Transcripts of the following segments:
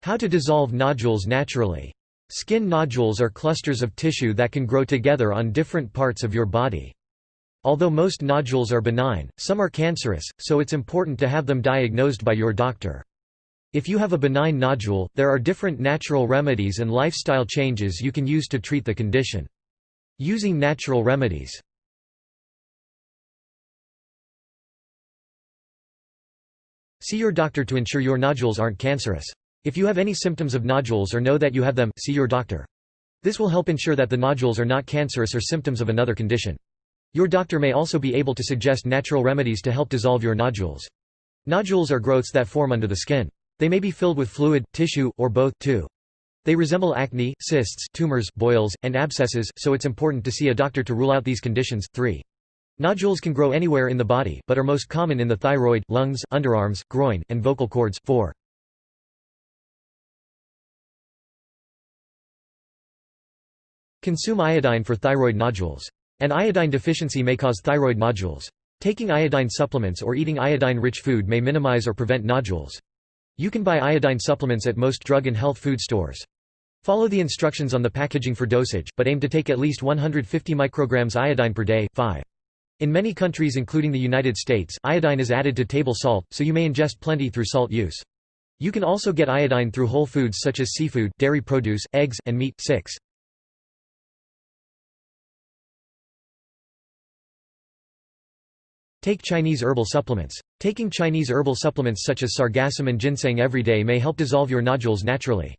How to dissolve nodules naturally. Skin nodules are clusters of tissue that can grow together on different parts of your body. Although most nodules are benign, some are cancerous, so it's important to have them diagnosed by your doctor. If you have a benign nodule, there are different natural remedies and lifestyle changes you can use to treat the condition. Using natural remedies. See your doctor to ensure your nodules aren't cancerous. If you have any symptoms of nodules or know that you have them, see your doctor. This will help ensure that the nodules are not cancerous or symptoms of another condition. Your doctor may also be able to suggest natural remedies to help dissolve your nodules. Nodules are growths that form under the skin. They may be filled with fluid, tissue, or both, too. They resemble acne, cysts, tumors, boils, and abscesses, so it's important to see a doctor to rule out these conditions. 3. Nodules can grow anywhere in the body, but are most common in the thyroid, lungs, underarms, groin, and vocal cords. 4. Consume iodine for thyroid nodules. An iodine deficiency may cause thyroid nodules. Taking iodine supplements or eating iodine-rich food may minimize or prevent nodules. You can buy iodine supplements at most drug and health food stores. Follow the instructions on the packaging for dosage, but aim to take at least 150 micrograms iodine per day. 5. In many countries including the United States, iodine is added to table salt, so you may ingest plenty through salt use. You can also get iodine through whole foods such as seafood, dairy produce, eggs, and meat. 6. Take Chinese herbal supplements. Taking Chinese herbal supplements such as sargassum and ginseng every day may help dissolve your nodules naturally.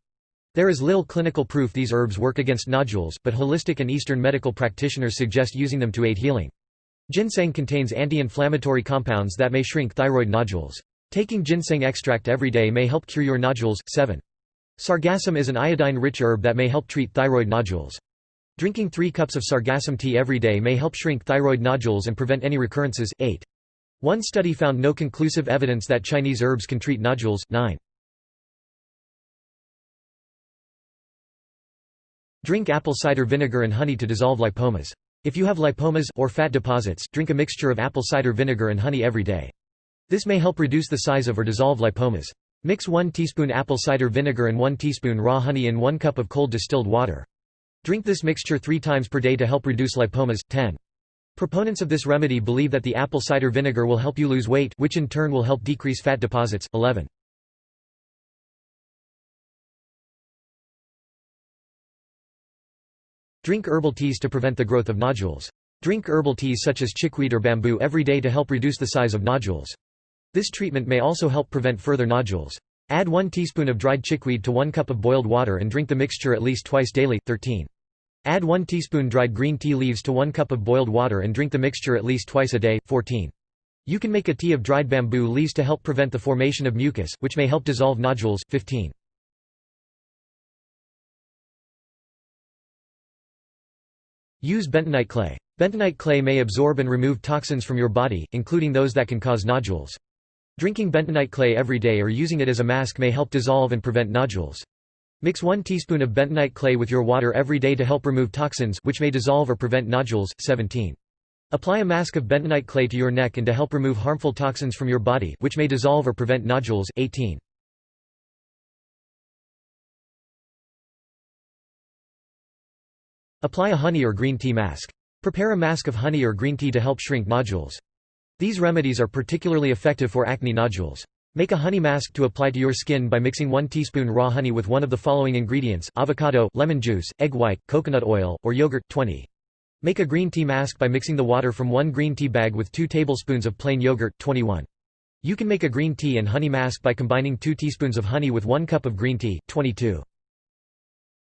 There is little clinical proof these herbs work against nodules, but holistic and Eastern medical practitioners suggest using them to aid healing. Ginseng contains anti-inflammatory compounds that may shrink thyroid nodules. Taking ginseng extract every day may help cure your nodules. 7. Sargassum is an iodine-rich herb that may help treat thyroid nodules. Drinking 3 cups of sargassum tea every day may help shrink thyroid nodules and prevent any recurrences. 8. One study found no conclusive evidence that Chinese herbs can treat nodules. 9. Drink apple cider vinegar and honey to dissolve lipomas. If you have lipomas, or fat deposits, drink a mixture of apple cider vinegar and honey every day. This may help reduce the size of or dissolve lipomas. Mix 1 teaspoon apple cider vinegar and 1 teaspoon raw honey in 1 cup of cold distilled water. Drink this mixture 3 times per day to help reduce lipomas. 10. Proponents of this remedy believe that the apple cider vinegar will help you lose weight, which in turn will help decrease fat deposits. 11. Drink herbal teas to prevent the growth of nodules. Drink herbal teas such as chickweed or bamboo every day to help reduce the size of nodules. This treatment may also help prevent further nodules. Add 1 teaspoon of dried chickweed to 1 cup of boiled water and drink the mixture at least twice daily. 13. Add 1 teaspoon dried green tea leaves to 1 cup of boiled water and drink the mixture at least twice a day. 14. You can make a tea of dried bamboo leaves to help prevent the formation of mucus, which may help dissolve nodules. 15. Use bentonite clay. Bentonite clay may absorb and remove toxins from your body, including those that can cause nodules. Drinking bentonite clay every day or using it as a mask may help dissolve and prevent nodules. Mix 1 teaspoon of bentonite clay with your water every day to help remove toxins, which may dissolve or prevent nodules. 17. Apply a mask of bentonite clay to your neck and to help remove harmful toxins from your body, which may dissolve or prevent nodules. 18. Apply a honey or green tea mask. Prepare a mask of honey or green tea to help shrink nodules. These remedies are particularly effective for acne nodules. Make a honey mask to apply to your skin by mixing 1 teaspoon raw honey with one of the following ingredients: avocado, lemon juice, egg white, coconut oil, or yogurt. 20. Make a green tea mask by mixing the water from 1 green tea bag with 2 tablespoons of plain yogurt. 21. You can make a green tea and honey mask by combining 2 teaspoons of honey with 1 cup of green tea. 22.